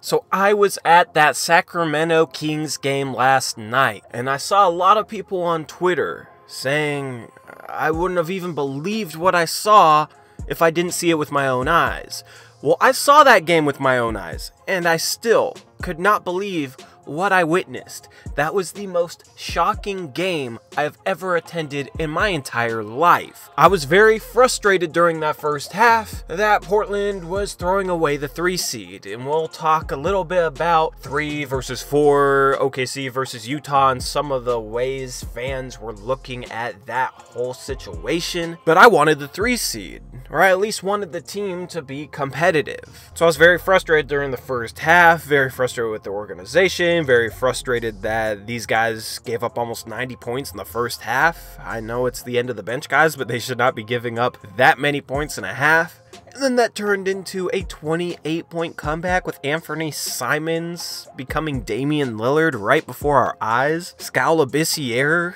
So I was at that Sacramento Kings game last night, and I saw a lot of people on Twitter saying I wouldn't have even believed what I saw if I didn't see it with my own eyes. Well, I saw that game with my own eyes, and I still could not believe what I witnessed. That was the most shocking game I've ever attended in my entire life. I was very frustrated during that first half that Portland was throwing away the 3 seed, and we'll talk a little bit about 3 versus 4, OKC versus Utah, and some of the ways fans were looking at that whole situation. But I wanted the 3 seed, or I at least wanted the team to be competitive. So I was very frustrated during the first half, very frustrated with the organization, very frustrated that these guys gave up almost 90 points in the first half. I know it's the end of the bench, guys, but they should not be giving up that many points in a half. And then that turned into a 28-point comeback with Anthony Simons becoming Damian Lillard right before our eyes. Skal Labissiere,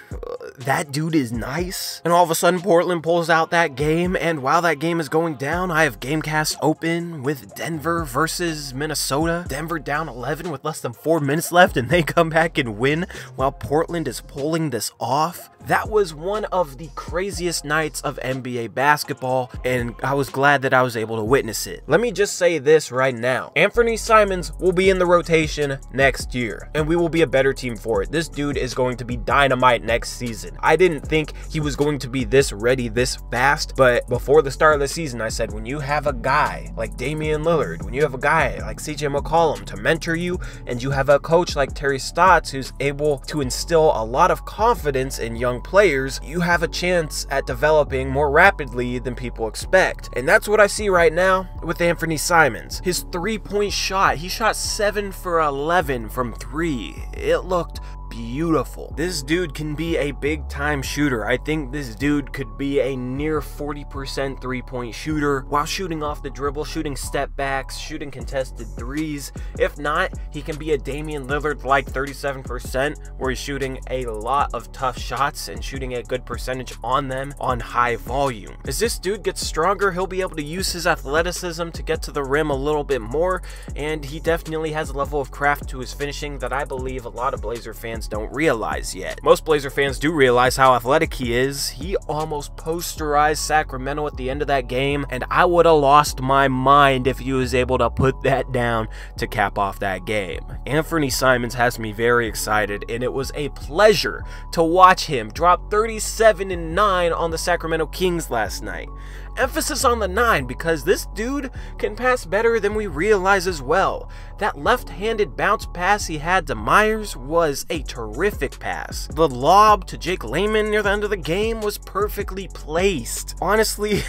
that dude is nice. And all of a sudden, Portland pulls out that game, and while that game is going down, I have Gamecast open with Denver versus Minnesota. Denver down 11 with less than 4 minutes left, and they come back and win while Portland is pulling this off. That was one of the craziest nights of NBA basketball, and I was glad that I was able to witness it. Let me just say this right now. Anthony Simons will be in the rotation next year, and we will be a better team for it. This dude is going to be dynamite next season. I didn't think he was going to be this ready this fast, but before the start of the season, I said, when you have a guy like Damian Lillard, when you have a guy like CJ McCollum to mentor you, and you have a coach like Terry Stotts who's able to instill a lot of confidence in young players, you have a chance at developing more rapidly than people expect. And that's what I see right now with Anthony Simons. His 3-point shot, he shot 7 for 11 from 3. It looked beautiful. This dude can be a big time shooter. I think this dude could be a near 40% 3-point shooter while shooting off the dribble, shooting step backs, shooting contested threes. If not, he can be a Damian Lillard like 37%, where he's shooting a lot of tough shots and shooting a good percentage on them on high volume. As this dude gets stronger, he'll be able to use his athleticism to get to the rim a little bit more, and he definitely has a level of craft to his finishing that I believe a lot of Blazer fans don't realize yet. Most Blazer fans do realize how athletic he is. He almost posterized Sacramento at the end of that game, and I would have lost my mind if he was able to put that down to cap off that game. Anthony Simons has me very excited, and it was a pleasure to watch him drop 37-9 on the Sacramento Kings last night. Emphasis on the 9 because this dude can pass better than we realize as well. That left-handed bounce pass he had to Myers was a terrific pass. The lob to Jake Layman near the end of the game was perfectly placed. Honestly,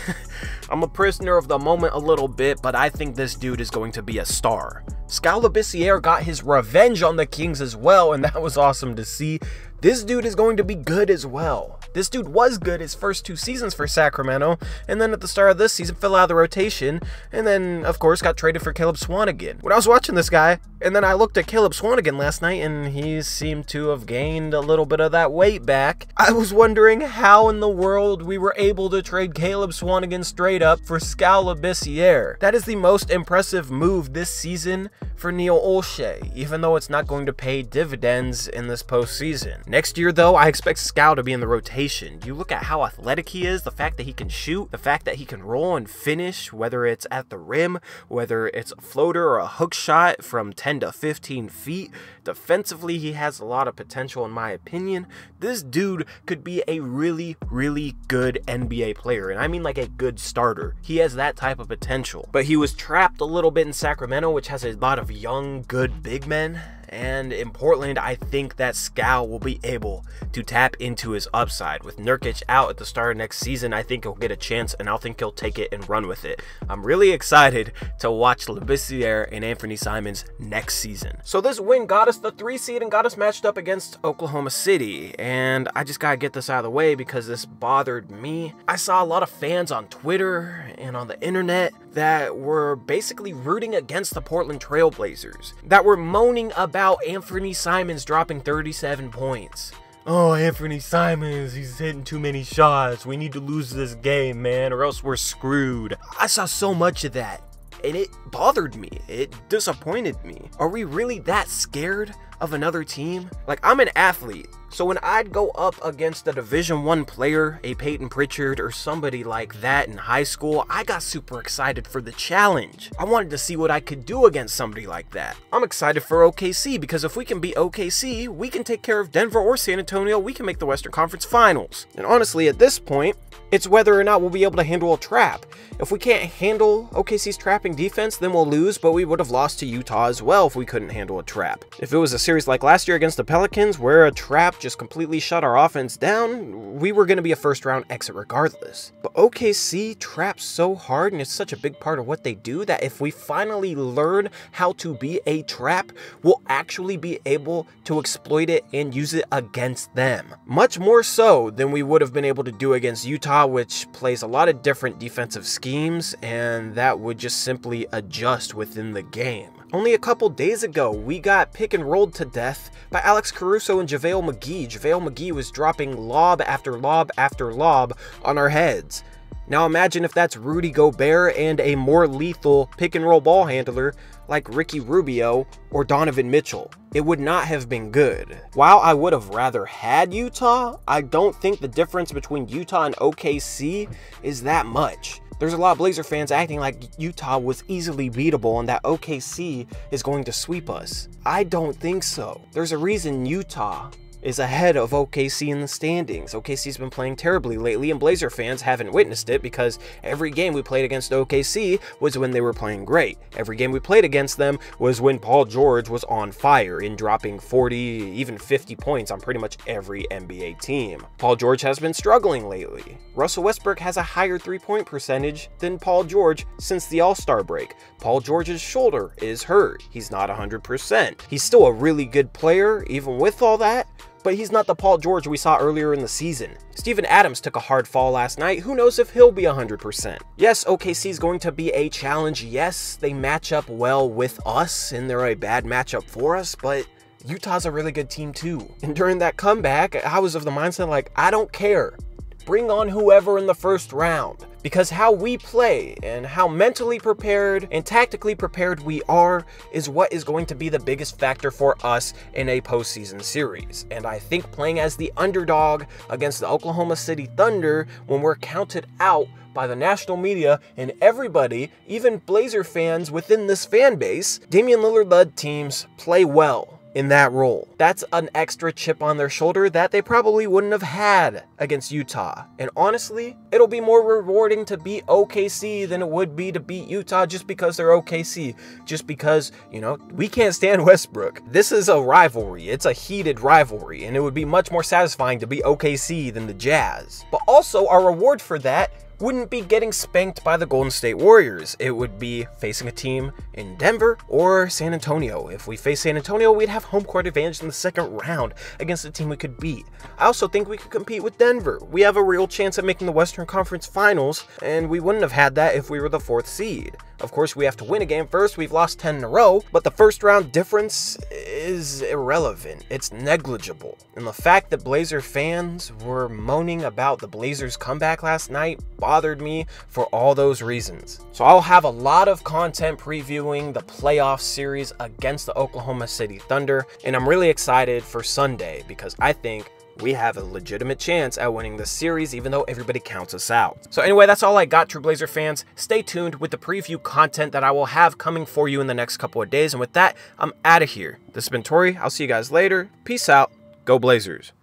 I'm a prisoner of the moment a little bit, but I think this dude is going to be a star. Skal Labissiere got his revenge on the Kings as well, and that was awesome to see. This dude is going to be good as well. This dude was good his first 2 seasons for Sacramento, and then at the start of this season fell out of the rotation, and then of course got traded for Caleb Swanigan. When I was watching this guy, and then I looked at Caleb Swanigan last night, and he seemed to have gained a little bit of that weight back. I was wondering how in the world we were able to trade Caleb Swanigan straight up for Skal Labissiere. That is the most impressive move this season for Neil Olshey, even though it's not going to pay dividends in this postseason. Next year, though, I expect Skal to be in the rotation. You look at how athletic he is, the fact that he can shoot, the fact that he can roll and finish, whether it's at the rim, whether it's a floater or a hook shot from 10 to 15 feet. Defensively, he has a lot of potential in my opinion. This dude could be a really, really good NBA player, and I mean like a good starter. He has that type of potential, but he was trapped a little bit in Sacramento, which has a lot of young, good big men. And in Portland, I think that Skal will be able to tap into his upside. With Nurkic out at the start of next season, I think he'll get a chance, and I think he'll take it and run with it. I'm really excited to watch Labissiere and Anthony Simons next season. So this win got us the 3 seed and got us matched up against Oklahoma City. And I just gotta get this out of the way because this bothered me. I saw a lot of fans on Twitter and on the internet that were basically rooting against the Portland Trail Blazers, that were moaning about Anthony Simons dropping 37 points. Oh, Anthony Simons, he's hitting too many shots. We need to lose this game, man, or else we're screwed. I saw so much of that. and it bothered me. It disappointed me. Are we really that scared of another team? Like, I'm an athlete, so when I'd go up against a Division I player, a Peyton Pritchard or somebody like that in high school, I got super excited for the challenge. I wanted to see what I could do against somebody like that. I'm excited for OKC because if we can beat OKC, we can take care of Denver or San Antonio, we can make the Western Conference Finals. And honestly, at this point, it's whether or not we'll be able to handle a trap. If we can't handle OKC's trapping defense, then we'll lose, but we would have lost to Utah as well if we couldn't handle a trap. If it was a series like last year against the Pelicans, where a trap just completely shut our offense down, we were going to be a first-round exit regardless. But OKC traps so hard, and it's such a big part of what they do, that if we finally learn how to be a trap, we'll actually be able to exploit it and use it against them. Much more so than we would have been able to do against Utah, which plays a lot of different defensive schemes, and that would just simply adjust within the game. Only a couple days ago, we got pick and rolled to death by Alex Caruso and JaVale McGee. JaVale McGee was dropping lob after lob after lob on our heads. Now imagine if that's Rudy Gobert and a more lethal pick and roll ball handler like Ricky Rubio or Donovan Mitchell. It would not have been good. While I would have rather had Utah, I don't think the difference between Utah and OKC is that much. There's a lot of Blazer fans acting like Utah was easily beatable and that OKC is going to sweep us. I don't think so. There's a reason Utah is ahead of OKC in the standings. OKC's been playing terribly lately, and Blazer fans haven't witnessed it because every game we played against OKC was when they were playing great. Every game we played against them was when Paul George was on fire in dropping 40, even 50 points on pretty much every NBA team. Paul George has been struggling lately. Russell Westbrook has a higher three-point percentage than Paul George since the All-Star break. Paul George's shoulder is hurt. He's not 100%. He's still a really good player, even with all that, but he's not the Paul George we saw earlier in the season. Steven Adams took a hard fall last night. Who knows if he'll be 100%. Yes, OKC is going to be a challenge. Yes, they match up well with us, and they're a bad matchup for us, but Utah's a really good team too. And during that comeback, I was of the mindset like, I don't care. Bring on whoever in the first round. Because how we play and how mentally prepared and tactically prepared we are is what is going to be the biggest factor for us in a postseason series. And I think playing as the underdog against the Oklahoma City Thunder when we're counted out by the national media and everybody, even Blazer fans within this fan base, Damian Lillard-led teams play well in that role. That's an extra chip on their shoulder that they probably wouldn't have had against Utah. And honestly, it'll be more rewarding to beat OKC than it would be to beat Utah just because they're OKC. Just because, you know, we can't stand Westbrook. This is a rivalry. It's a heated rivalry, and it would be much more satisfying to beat OKC than the Jazz. But also, our reward for that wouldn't be getting spanked by the Golden State Warriors. It would be facing a team in Denver or San Antonio. If we face San Antonio, we'd have home court advantage in the second round against a team we could beat. I also think we could compete with Denver. We have a real chance at making the Western Conference Finals, and we wouldn't have had that if we were the 4th seed. Of course, we have to win a game first. We've lost 10 in a row, but the first round difference is irrelevant. It's negligible. And the fact that Blazer fans were moaning about the Blazers' comeback last night bothered me for all those reasons. So I'll have a lot of content previewing the playoff series against the Oklahoma City Thunder, and I'm really excited for Sunday because I think we have a legitimate chance at winning this series, even though everybody counts us out. So anyway, that's all I got, True Blazer fans. Stay tuned with the preview content that I will have coming for you in the next couple of days. And with that, I'm out of here. This has been Tori. I'll see you guys later. Peace out. Go Blazers.